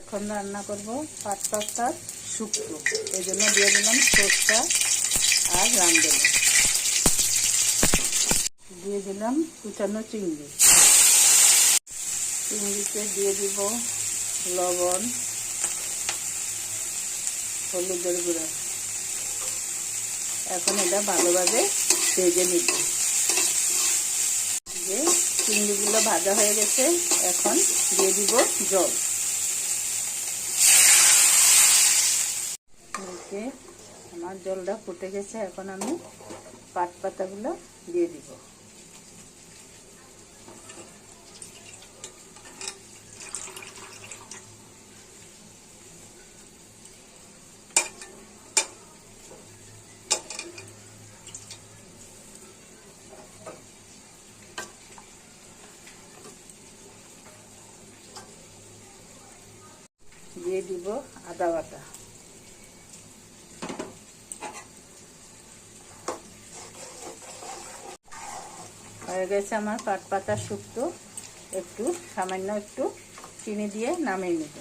এখন রান্না করব পাট পাতার শুক্তো। এই জন্য দিয়ে দিলাম সরষা আর রাঁধুনি, দিয়ে দিলাম কুচানো চিংড়ি। চিংড়িতে দিয়ে দিব লবণ, হলুদের গুঁড়া। এখন এটা ভালোভাবে ভেজে নিব। যে চিংড়িগুলো ভাজা হয়ে গেছে, এখন দিয়ে দিব জল। আমার জলটা ফুটে গেছে, এখন আমি পাট পাতাগুলো দিয়ে দিব। দিয়ে দিব আদা বাটা। হয়ে গেছে আমার পাট পাতার শুক্তো। সামান্য একটু চিনি দিয়ে নামিয়ে নেব।